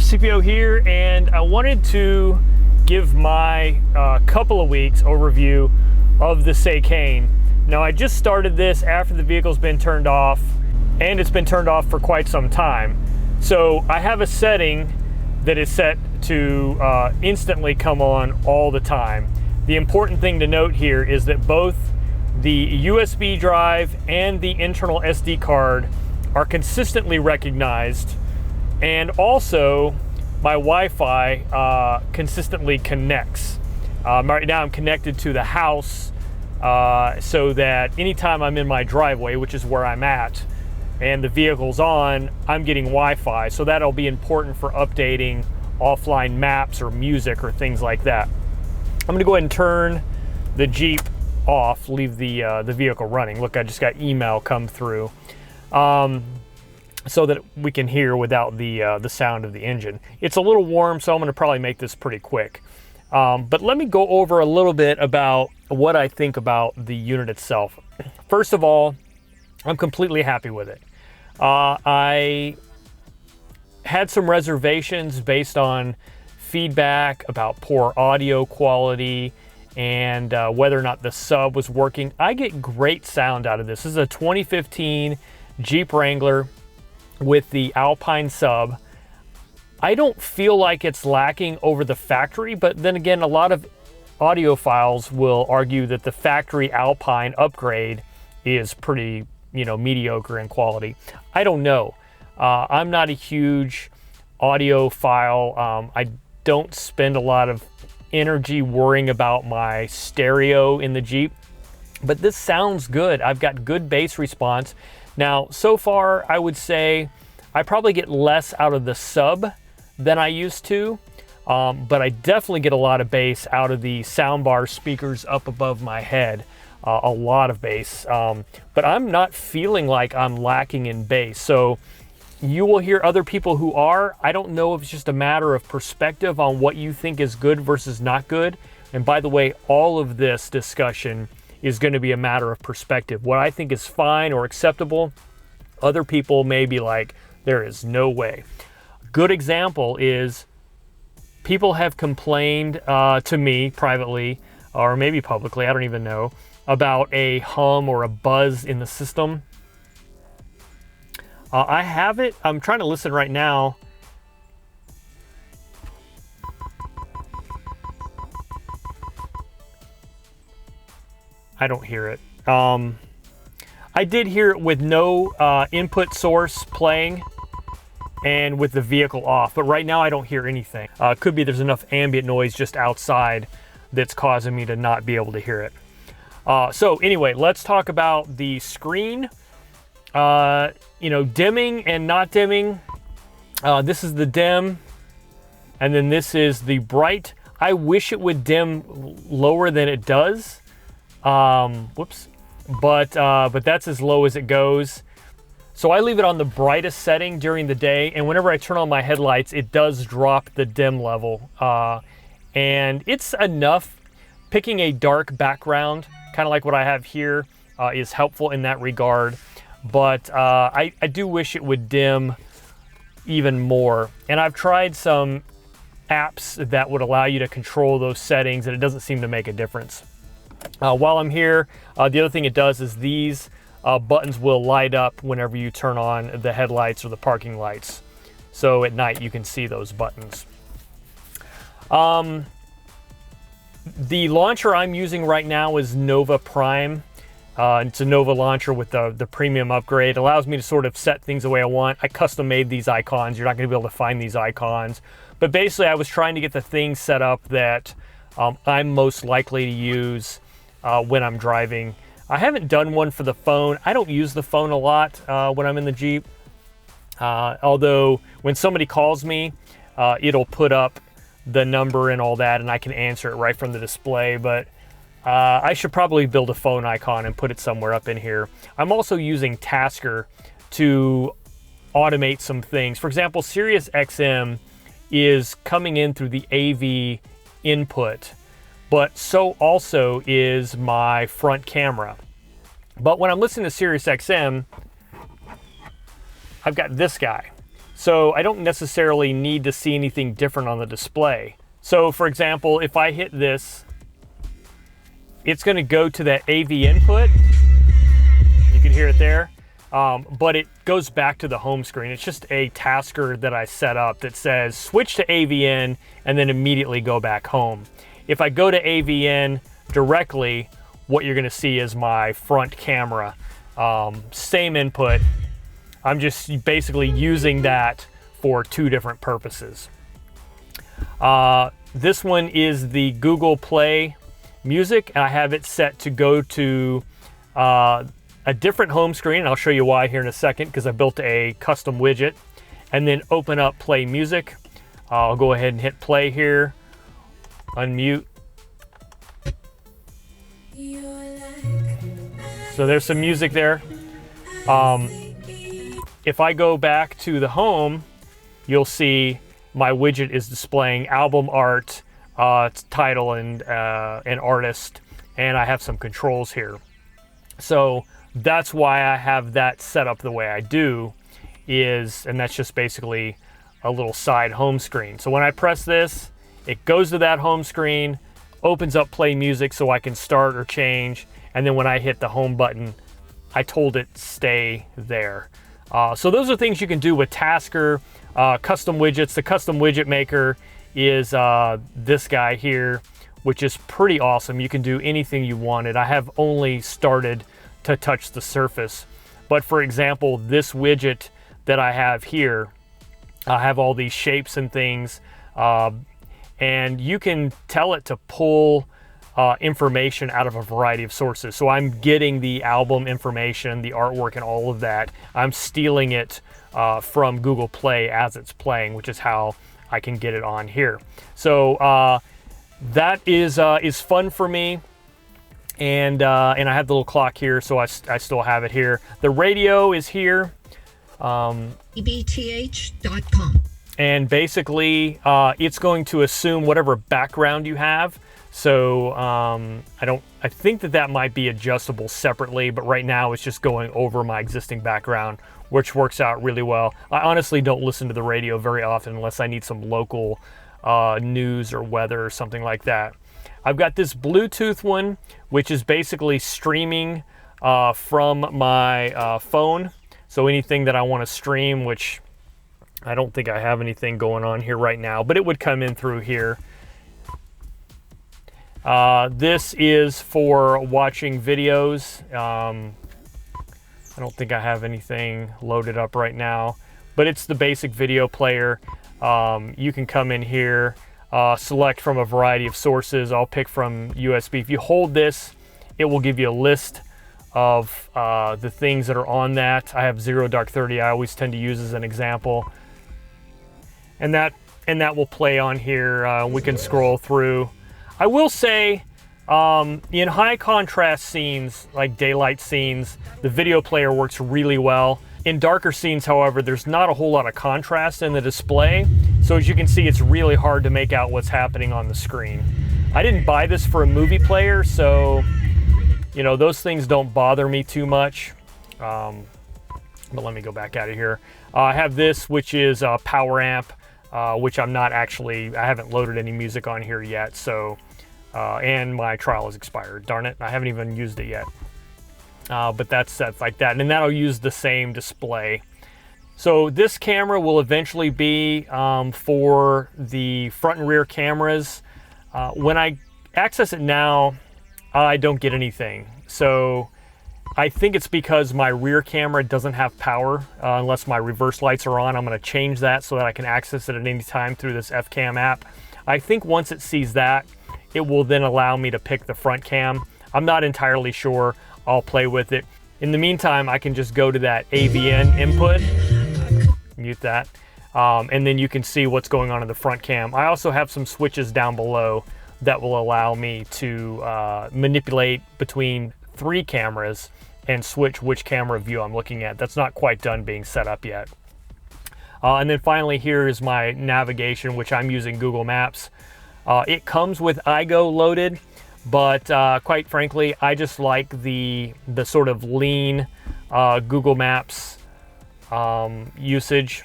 CPO here, and I wanted to give my couple of weeks overview of the Seicane. Now, I just started this after the vehicle's been turned off, and it's been turned off for quite some time. So I have a setting that is set to instantly come on all the time. The important thing to note here is that both the USB drive and the internal SD card are consistently recognized, and also my Wi-Fi consistently connects. Right now I'm connected to the house so that anytime I'm in my driveway, which is where I'm at, and the vehicle's on, I'm getting Wi-Fi. So that'll be important for updating offline maps or music or things like that. I'm gonna go ahead and turn the Jeep off, leave the vehicle running. Look, I just got email come through. So that we can hear without the sound of the engine. It's a little warm, so I'm gonna probably make this pretty quick. But let me go over a little bit about what I think about the unit itself. First of all, I'm completely happy with it. I had some reservations based on feedback about poor audio quality and whether or not the sub was working. I get great sound out of this. This is a 2015 Jeep Wrangler with the Alpine sub. I don't feel like it's lacking over the factory, but then again, a lot of audiophiles will argue that the factory Alpine upgrade is pretty, mediocre in quality. I don't know. I'm not a huge audiophile. I don't spend a lot of energy worrying about my stereo in the Jeep, but this sounds good. I've got good bass response. Now, so far, I would say I probably get less out of the sub than I used to, but I definitely get a lot of bass out of the soundbar speakers up above my head, a lot of bass. But I'm not feeling like I'm lacking in bass. So you will hear other people who are. I don't know if it's just a matter of perspective on what you think is good versus not good. And by the way, all of this discussion is going to be a matter of perspective. What I think is fine or acceptable, other people may be like, there is no way. Good example is people have complained to me privately, or maybe publicly, I don't even know, about a hum or a buzz in the system. I have it. I'm trying to listen right now. I don't hear it. I did hear it with no input source playing and with the vehicle off, but right now I don't hear anything. Could be there's enough ambient noise just outside that's causing me to not be able to hear it. So anyway, let's talk about the screen. Dimming and not dimming. This is the dim, and then this is the bright. I wish it would dim lower than it does. Whoops. But that's as low as it goes. So I leave it on the brightest setting during the day, and whenever I turn on my headlights, it does drop the dim level. And it's enough. Picking a dark background, kind of like what I have here, is helpful in that regard. But I do wish it would dim even more. And I've tried some apps that would allow you to control those settings, and it doesn't seem to make a difference. While I'm here, the other thing it does is these buttons will light up whenever you turn on the headlights or the parking lights. So at night you can see those buttons. The launcher I'm using right now is Nova Prime. It's a Nova launcher with the premium upgrade. It allows me to sort of set things the way I want. I custom made these icons. You're not going to be able to find these icons. But basically I was trying to get the things set up that I'm most likely to use when I'm driving. I haven't done one for the phone. I don't use the phone a lot when I'm in the Jeep. Although when somebody calls me, it'll put up the number and all that, and I can answer it right from the display. But I should probably build a phone icon and put it somewhere up in here. I'm also using Tasker to automate some things. For example, Sirius XM is coming in through the AV input, but so also is my front camera. But when I'm listening to Sirius XM, I've got this guy. So I don't necessarily need to see anything different on the display. So for example, if I hit this, it's going to go to that AV input. You can hear it there. But it goes back to the home screen. It's just a tasker that I set up that says switch to AVN and then immediately go back home. If I go to AVN directly, what you're gonna see is my front camera. Same input. I'm just basically using that for two different purposes. This one is the Google Play Music, and I have it set to go to a different home screen, and I'll show you why here in a second, because I built a custom widget. And then open up Play Music. I'll go ahead and hit play here, unmute. So there's some music there. If I go back to the home, you'll see my widget is displaying album art, title, and artist, and I have some controls here. So that's why I have that set up the way I do, and that's just basically a little side home screen. So when I press this, it goes to that home screen, opens up Play Music so I can start or change, and then when I hit the home button, I told it stay there. So those are things you can do with Tasker, custom widgets. The custom widget maker is this guy here, which is pretty awesome. You can do anything you wanted. I have only started to touch the surface. But for example, this widget that I have here, I have all these shapes and things, and you can tell it to pull information out of a variety of sources. So I'm getting the album information, the artwork, and all of that. I'm stealing it from Google Play as it's playing, which is how I can get it on here. So that is fun for me. And I have the little clock here, so I still have it here. The radio is here. ebth.com. And basically, it's going to assume whatever background you have. So I think that might be adjustable separately, but right now it's just going over my existing background, which works out really well. I honestly don't listen to the radio very often unless I need some local news or weather or something like that. I've got this Bluetooth one, which is basically streaming from my phone. So anything that I want to stream, which I don't think I have anything going on here right now, but it would come in through here. This is for watching videos. I don't think I have anything loaded up right now, but it's the basic video player. You can come in here, select from a variety of sources. I'll pick from USB. If you hold this, it will give you a list of the things that are on that. I have 0 dark 30. I always tend to use as an example. And that will play on here. We can scroll through. I will say, in high contrast scenes, like daylight scenes, the video player works really well. In darker scenes, however, there's not a whole lot of contrast in the display. So as you can see, it's really hard to make out what's happening on the screen. I didn't buy this for a movie player, so you know, those things don't bother me too much. But let me go back out of here. I have this, which is a power amp, which I haven't loaded any music on here yet. So, and my trial has expired. Darn it, I haven't even used it yet. But that's set like that, and that'll use the same display. So this camera will eventually be for the front and rear cameras. When I access it now, I don't get anything. So I think it's because my rear camera doesn't have power unless my reverse lights are on. I'm going to change that so that I can access it at any time through this FCam app. I think once it sees that, it will then allow me to pick the front cam. I'm not entirely sure. I'll play with it. In the meantime, I can just go to that AVN input, mute that, and then you can see what's going on in the front cam. I also have some switches down below that will allow me to manipulate between 3 cameras and switch which camera view I'm looking at. That's not quite done being set up yet. And then finally, here is my navigation, which I'm using Google Maps. It comes with iGo loaded, but quite frankly, I just like the sort of lean Google Maps usage.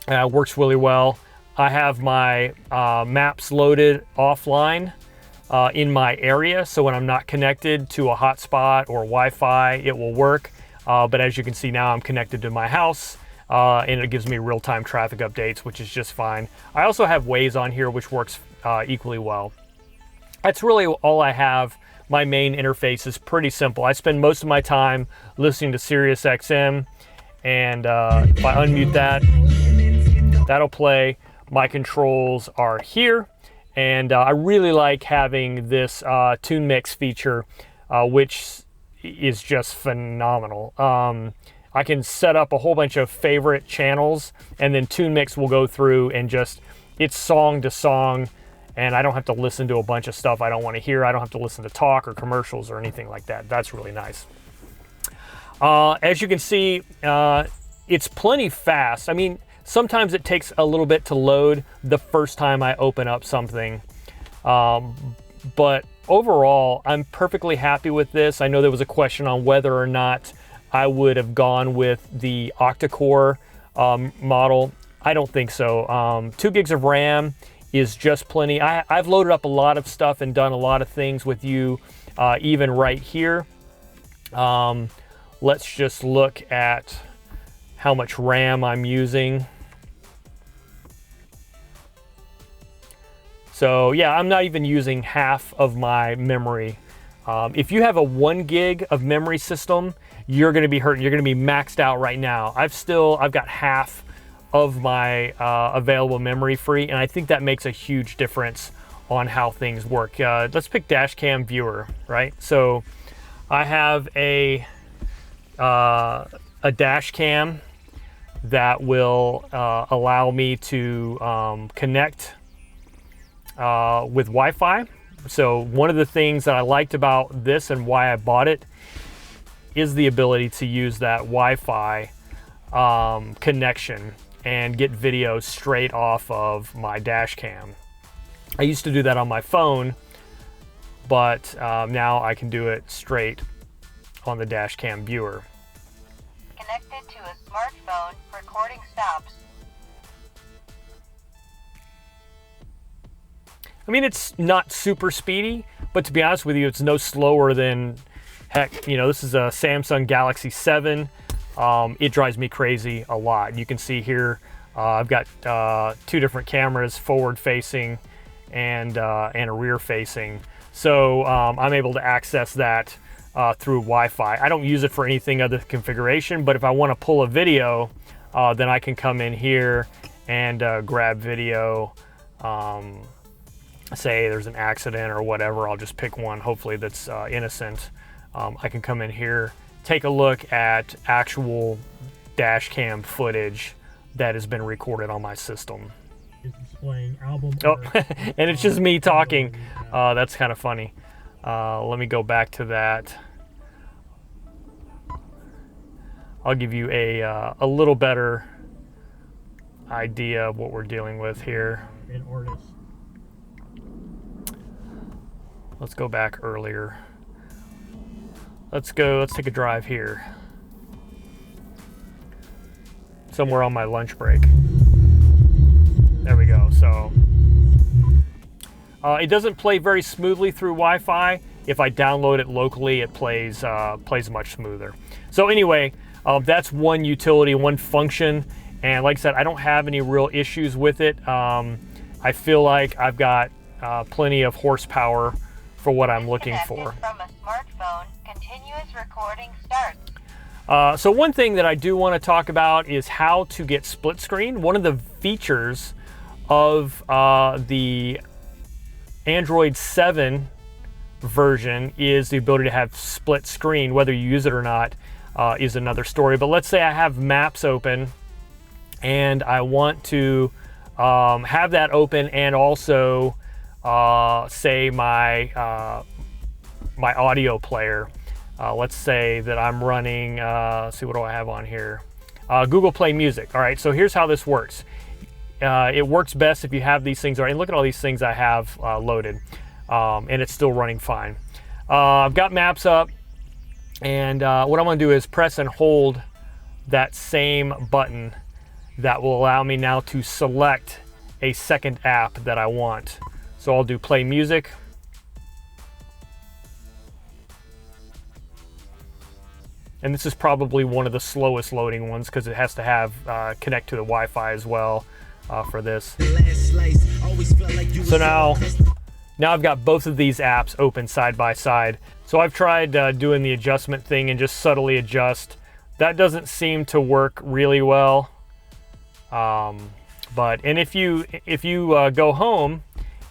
Works really well. I have my maps loaded offline in my area, so when I'm not connected to a hotspot or Wi-Fi, it will work. But as you can see now, I'm connected to my house, and it gives me real-time traffic updates, which is just fine. I also have Waze on here, which works equally well. That's really all I have. My main interface is pretty simple. I spend most of my time listening to Sirius XM, and if I unmute that, that'll play. My controls are here, and I really like having this tune mix feature, which is just phenomenal. I can set up a whole bunch of favorite channels, and then tune mix will go through and just, it's song to song, and I don't have to listen to a bunch of stuff I don't want to hear. I don't have to listen to talk or commercials or anything like that. That's really nice. As you can see, it's plenty fast. I mean, sometimes it takes a little bit to load the first time I open up something. But overall, I'm perfectly happy with this. I know there was a question on whether or not I would have gone with the Octa-Core model. I don't think so. 2 gigs of RAM is just plenty. I've loaded up a lot of stuff and done a lot of things with you, even right here. Let's just look at how much RAM I'm using. So yeah, I'm not even using half of my memory. If you have a 1 gig of memory system, you're gonna be hurting. You're gonna be maxed out right now. I've got half of my available memory free, and I think that makes a huge difference on how things work. Let's pick Dashcam viewer, right? So I have a Dashcam that will allow me to connect with Wi-Fi. So one of the things that I liked about this and why I bought it is the ability to use that Wi-Fi connection and get video straight off of my Dashcam. I used to do that on my phone, but now I can do it straight on the Dashcam viewer. Connected to a smartphone, recording stops. I mean, it's not super speedy, but to be honest with you, it's no slower than, heck, you know, this is a Samsung Galaxy 7. It drives me crazy a lot. You can see here, I've got 2 different cameras, forward facing and a rear facing. So I'm able to access that through Wi-Fi. I don't use it for anything other configuration, but if I want to pull a video, then I can come in here and grab video. Say there's an accident or whatever, I'll just pick one, hopefully that's innocent. I can come in here, take a look at actual dash cam footage that has been recorded on my system. It's displaying album. Oh, and it's just me talking. That's kind of funny. Let me go back to that. I'll give you a little better idea of what we're dealing with here. An artist. Let's go back earlier. Let's take a drive here. Somewhere on my lunch break. There we go. So it doesn't play very smoothly through Wi-Fi. If I download it locally, it plays much smoother. So anyway, that's one utility, one function, and like I said, I don't have any real issues with it. I feel like I've got plenty of horsepower for what I'm looking for. From a smartphone, continuous recording starts. So one thing that I do want to talk about is how to get split screen. One of the features of the Android 7 version is the ability to have split screen. Whether you use it or not is another story. But let's say I have Maps open and I want to have that open and also say my my audio player. Let's say that I'm running, see, what do I have on here? Google Play Music. All right, so here's how this works. It works best if you have these things already. And look at all these things I have loaded, and it's still running fine. I've got Maps up, and what I'm gonna do is press and hold that same button, that will allow me now to select a second app that I want. So I'll do play music. And this is probably one of the slowest loading ones because it has to have connect to the Wi-Fi as well for this. So now I've got both of these apps open side by side. So I've tried doing the adjustment thing and just subtly adjust. That doesn't seem to work really well. But if you go home,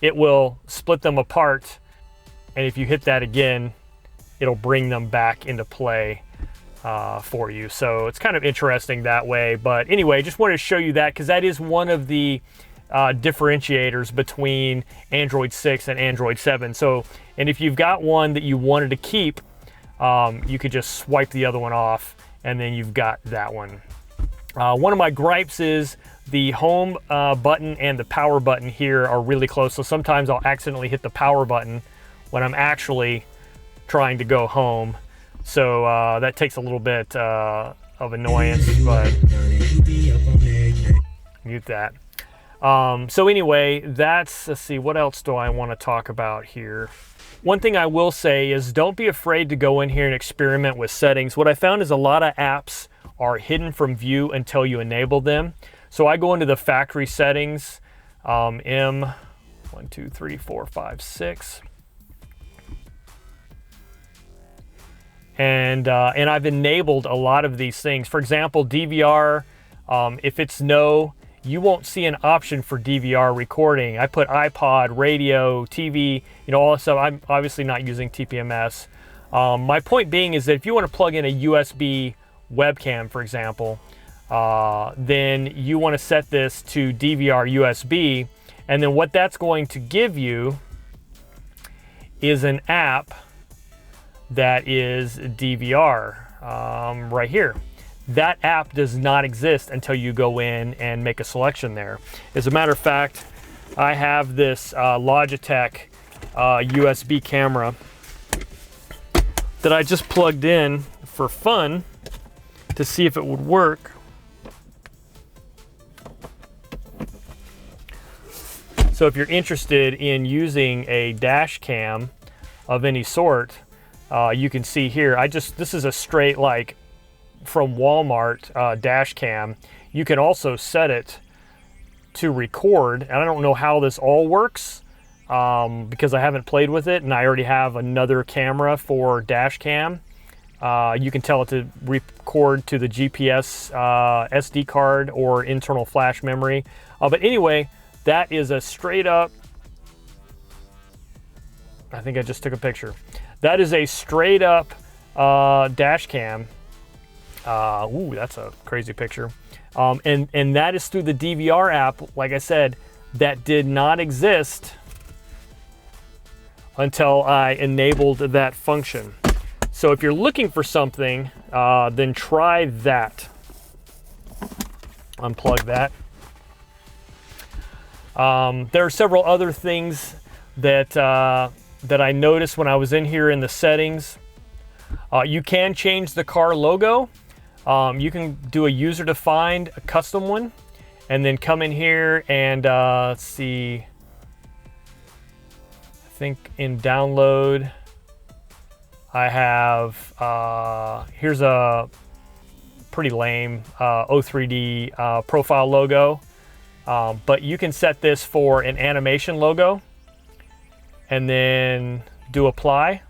it will split them apart. And if you hit that again, it'll bring them back into play for you. So it's kind of interesting that way. But anyway, just wanted to show you that because that is one of the differentiators between Android 6 and Android 7. So, and if you've got one that you wanted to keep, you could just swipe the other one off and then you've got that one. One of my gripes is the home button and the power button here are really close. So sometimes I'll accidentally hit the power button when I'm actually trying to go home. So that takes a little bit of annoyance, but mute that. So anyway, let's see, what else do I want to talk about here? One thing I will say is don't be afraid to go in here and experiment with settings. What I found is a lot of apps are hidden from view until you enable them. So I go into the factory settings, M1, 2, 3, 4, 5, 6. And I've enabled a lot of these things. For example, DVR, if it's no, you won't see an option for DVR recording. I put iPod, radio, TV, all that stuff. I'm obviously not using TPMS. My point being is that if you want to plug in a USB webcam, for example, then you want to set this to DVR USB. And then what that's going to give you is an app that is DVR right here. That app does not exist until you go in and make a selection there. As a matter of fact, I have this Logitech USB camera that I just plugged in for fun to see if it would work. So if you're interested in using a dash-cam of any sort, you can see here, this is a straight, like, from Walmart dash cam. You can also set it to record, and I don't know how this all works because I haven't played with it, and I already have another camera for dash cam. You can tell it to record to the GPS SD card or internal flash memory. But anyway, that is a straight up, I think I just took a picture. That is a straight up dash cam. Ooh, that's a crazy picture. And that is through the DVR app, like I said, that did not exist until I enabled that function. So if you're looking for something, then try that. Unplug that. There are several other things that I noticed when I was in here in the settings. You can change the car logo. You can do a user-defined, a custom one, and then come in here and let's see. I think in download, I have, here's a pretty lame O3D profile logo, but you can set this for an animation logo and then do apply.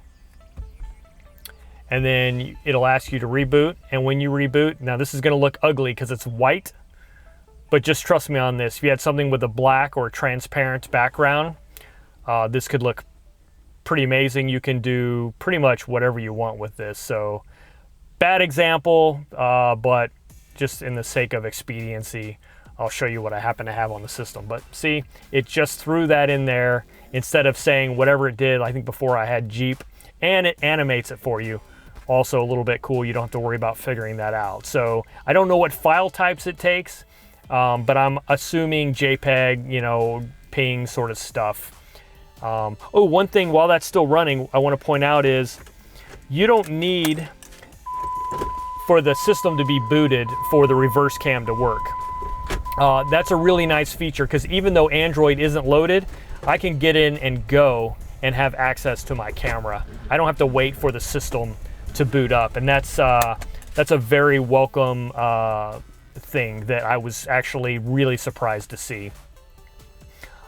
And then it'll ask you to reboot. And when you reboot, now this is gonna look ugly because it's white, but just trust me on this. If you had something with a black or transparent background, this could look pretty amazing. You can do pretty much whatever you want with this. So bad example, but just in the sake of expediency, I'll show you what I happen to have on the system. But see, it just threw that in there instead of saying whatever it did. I think before I had Jeep, and it animates it for you. Also a little bit cool. You don't have to worry about figuring that out. So I don't know what file types it takes, but I'm assuming JPEG, ping sort of stuff. Oh, one thing while that's still running, I want to point out is you don't need for the system to be booted for the reverse cam to work. That's a really nice feature because even though Android isn't loaded, I can get in and go and have access to my camera. I don't have to wait for the system to boot up, and that's a very welcome thing that I was actually really surprised to see.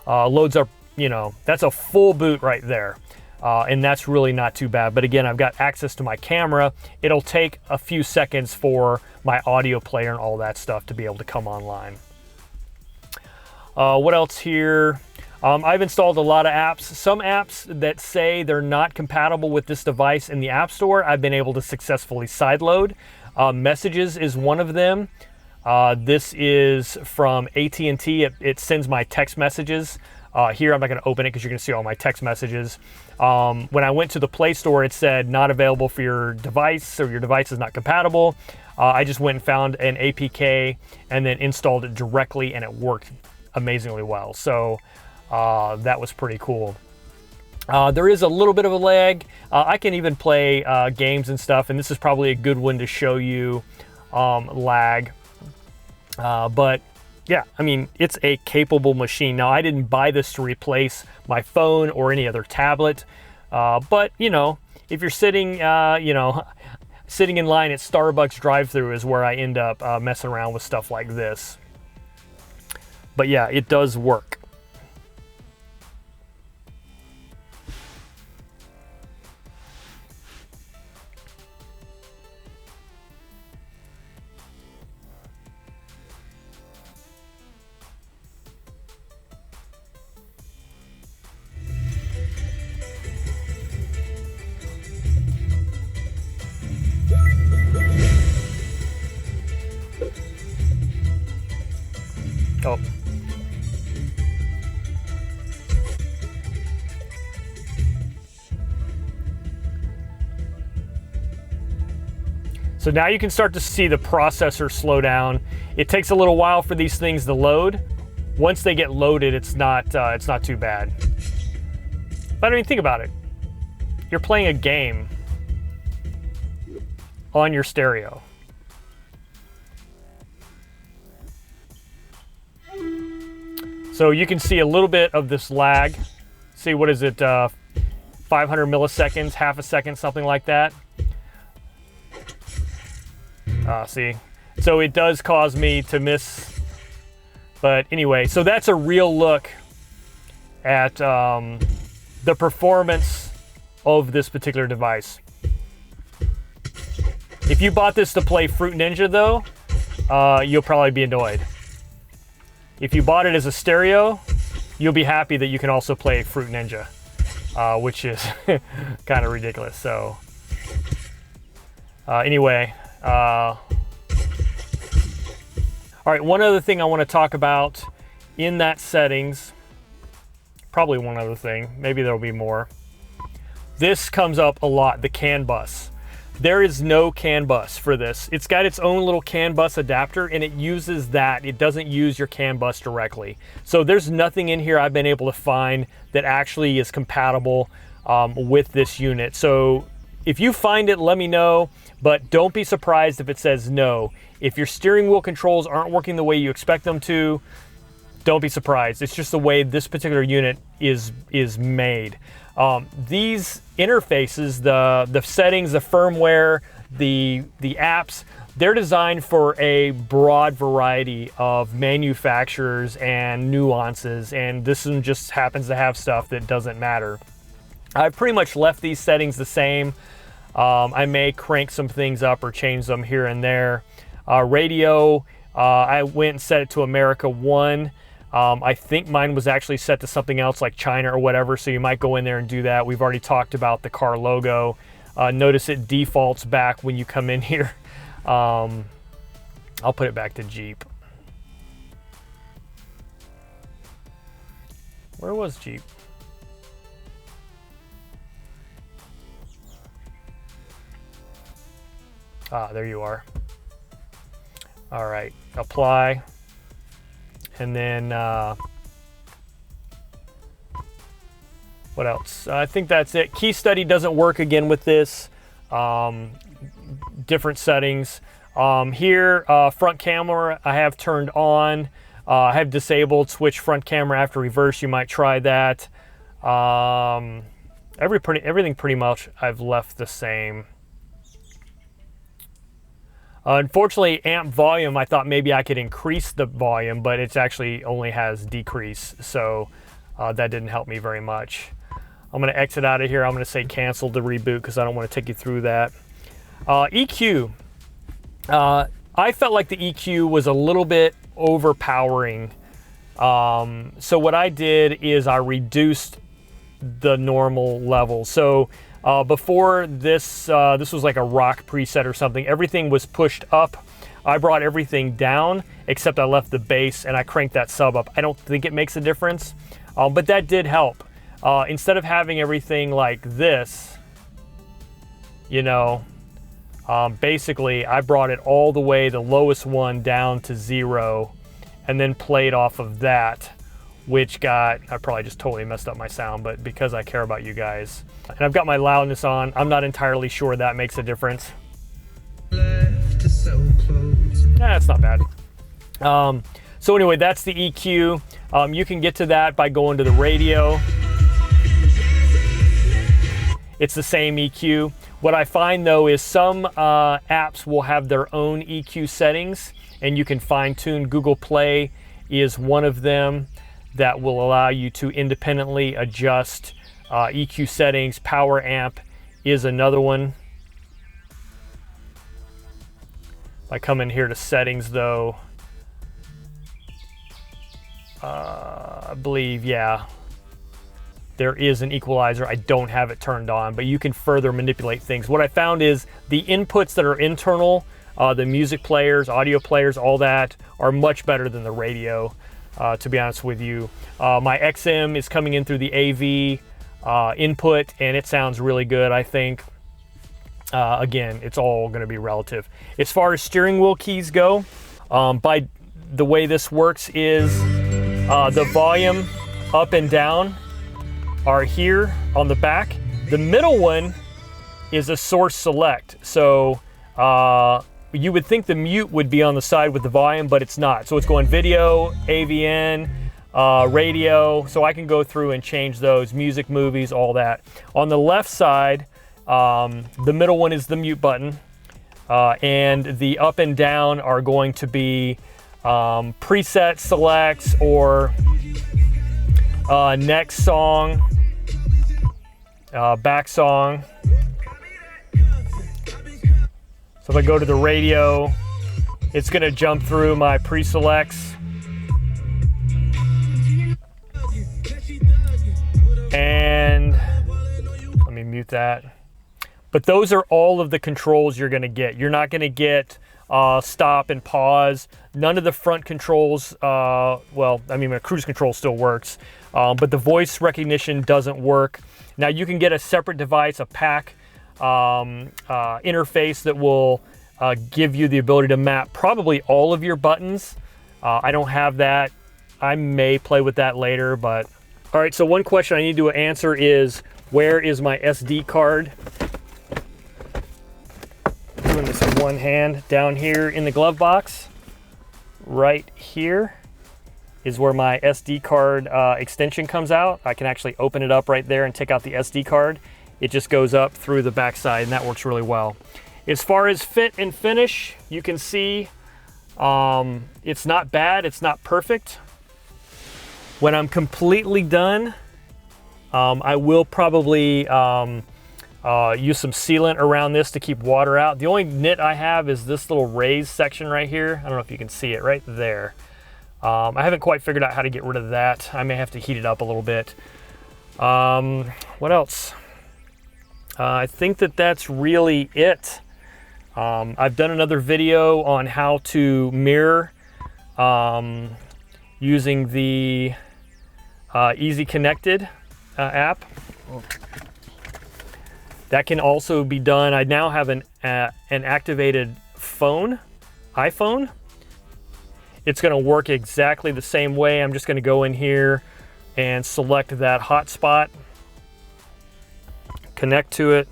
Loads up, you know, that's a full boot right there. And that's really not too bad. But again, I've got access to my camera. It'll take a few seconds for my audio player and all that stuff to be able to come online. What else here? I've installed a lot of apps. Some apps that say they're not compatible with this device in the App Store, I've been able to successfully sideload. Messages is one of them. This is from AT&T. It sends my text messages. Here, I'm not going to open it because you're going to see all my text messages. When I went to the Play Store, it said not available for your device, or your device is not compatible. I just went and found an APK and then installed it directly, and it worked amazingly well. So that was pretty cool. There is a little bit of a lag. I can even play games and stuff, and this is probably a good one to show you lag. But yeah, I mean, it's a capable machine. Now, I didn't buy this to replace my phone or any other tablet, but you know, if you're sitting, you know, sitting in line at Starbucks drive-thru is where I end up messing around with stuff like this. But yeah, it does work. Oh. So now you can start to see the processor slow down. It takes a little while for these things to load. Once they get loaded, it's not too bad. But I mean, think about it. You're playing a game on your stereo. So you can see a little bit of this lag. See, what is it, 500 milliseconds, half a second, something like that. See, so it does cause me to miss. But anyway, so that's a real look at the performance of this particular device. If you bought this to play Fruit Ninja though, you'll probably be annoyed. If you bought it as a stereo, you'll be happy that you can also play Fruit Ninja, which is kind of ridiculous. So anyway, all right, one other thing I want to talk about in that settings, probably one other thing, maybe there'll be more. This comes up a lot, the CANbus. There is no CANbus for this. It's got its own little CANbus adapter, and it uses that. It doesn't use your CANbus directly. So there's nothing in here I've been able to find that actually is compatible with this unit. So if you find it, let me know, but don't be surprised if it says no. If your steering wheel controls aren't working the way you expect them to, don't be surprised. It's just the way this particular unit is made. These interfaces, the settings, the firmware, the apps, they're designed for a broad variety of manufacturers and nuances, and this one just happens to have stuff that doesn't matter. I've pretty much left these settings the same. I may crank some things up or change them here and there. Radio, I went and set it to America 1. I think mine was actually set to something else like China or whatever, so you might go in there and do that. We've already talked about the car logo. Notice it defaults back when you come in here. I'll put it back to Jeep. Where was Jeep? Ah, there you are. All right, apply. And then, what else? I think that's it. Key study doesn't work again with this. Different settings. Here, front camera I have turned on. I have disabled switch front camera after reverse. You might try that. Everything pretty much I've left the same. Unfortunately, amp volume, I thought maybe I could increase the volume, but it actually only has decrease, so that didn't help me very much. I'm going to exit out of here. I'm going to say cancel the reboot because I don't want to take you through that. EQ. I felt like the EQ was a little bit overpowering. So what I did is I reduced the normal level. So before this, this was like a rock preset or something. Everything was pushed up. I brought everything down, except I left the bass and I cranked that sub up. I don't think it makes a difference, but that did help. Instead of having everything like this, you know, basically I brought it all the way, the lowest one down to 0, and then played off of that, which I probably just totally messed up my sound, but because I care about you guys. And I've got my loudness on. I'm not entirely sure that makes a difference. That's not bad. So anyway, that's the EQ. You can get to that by going to the radio. It's the same EQ. What I find though is some apps will have their own EQ settings, and you can fine tune. Google Play is one of them that will allow you to independently adjust EQ settings. Power Amp is another one. If I come in here to settings though, I believe, yeah, there is an equalizer. I don't have it turned on, but you can further manipulate things. What I found is the inputs that are internal, the music players, audio players, all that are much better than the radio, to be honest with you. My XM is coming in through the AV input, and it sounds really good, I think. Again, it's all gonna be relative. As far as steering wheel keys go, by the way this works is the volume up and down are here on the back. The middle one is a source select. So you would think the mute would be on the side with the volume, but it's not. So it's going video, AVN, radio. So I can go through and change those, music, movies, all that. On the left side, the middle one is the mute button. And the up and down are going to be preset selects or next song, back song. So if I go to the radio, it's gonna jump through my pre-selects. And let me mute that. But those are all of the controls you're gonna get. You're not gonna get stop and pause. None of the front controls, well, I mean, my cruise control still works, but the voice recognition doesn't work. Now you can get a separate device, a pack interface that will give you the ability to map probably all of your buttons. I don't have that. I may play with that later, but. All right, so one question I need to answer is, where is my SD card? Doing this in one hand. Down here in the glove box, right here is where my SD card extension comes out. I can actually open it up right there and take out the SD card. It just goes up through the backside, and that works really well. As far as fit and finish, you can see it's not bad, it's not perfect. When I'm completely done, I will probably use some sealant around this to keep water out. The only nit I have is this little raised section right here. I don't know if you can see it right there. I haven't quite figured out how to get rid of that. I may have to heat it up a little bit. What else? I think that's really it. I've done another video on how to mirror using the Easy Connected app. That can also be done. I now have an activated phone, iPhone. It's gonna work exactly the same way. I'm just gonna go in here and select that hotspot, connect to it.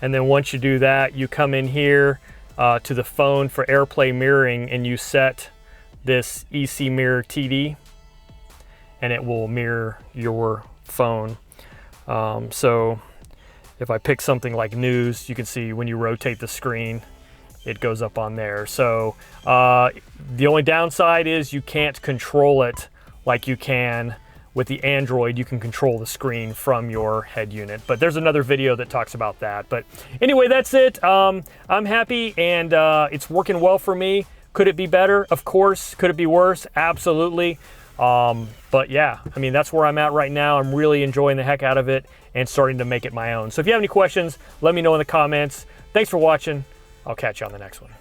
And then once you do that, you come in here to the phone for AirPlay mirroring, and you set this EC Mirror TD, and it will mirror your phone. So if I pick something like news, you can see when you rotate the screen, it goes up on there. So the only downside is you can't control it like you can with the Android. You can control the screen from your head unit, but there's another video that talks about that. But anyway, that's it. I'm happy, and it's working well for me. Could it be better? Of course. Could it be worse? Absolutely. But yeah, I mean, that's where I'm at right now. I'm really enjoying the heck out of it and starting to make it my own. So if you have any questions, let me know in the comments. Thanks for watching. I'll catch you on the next one.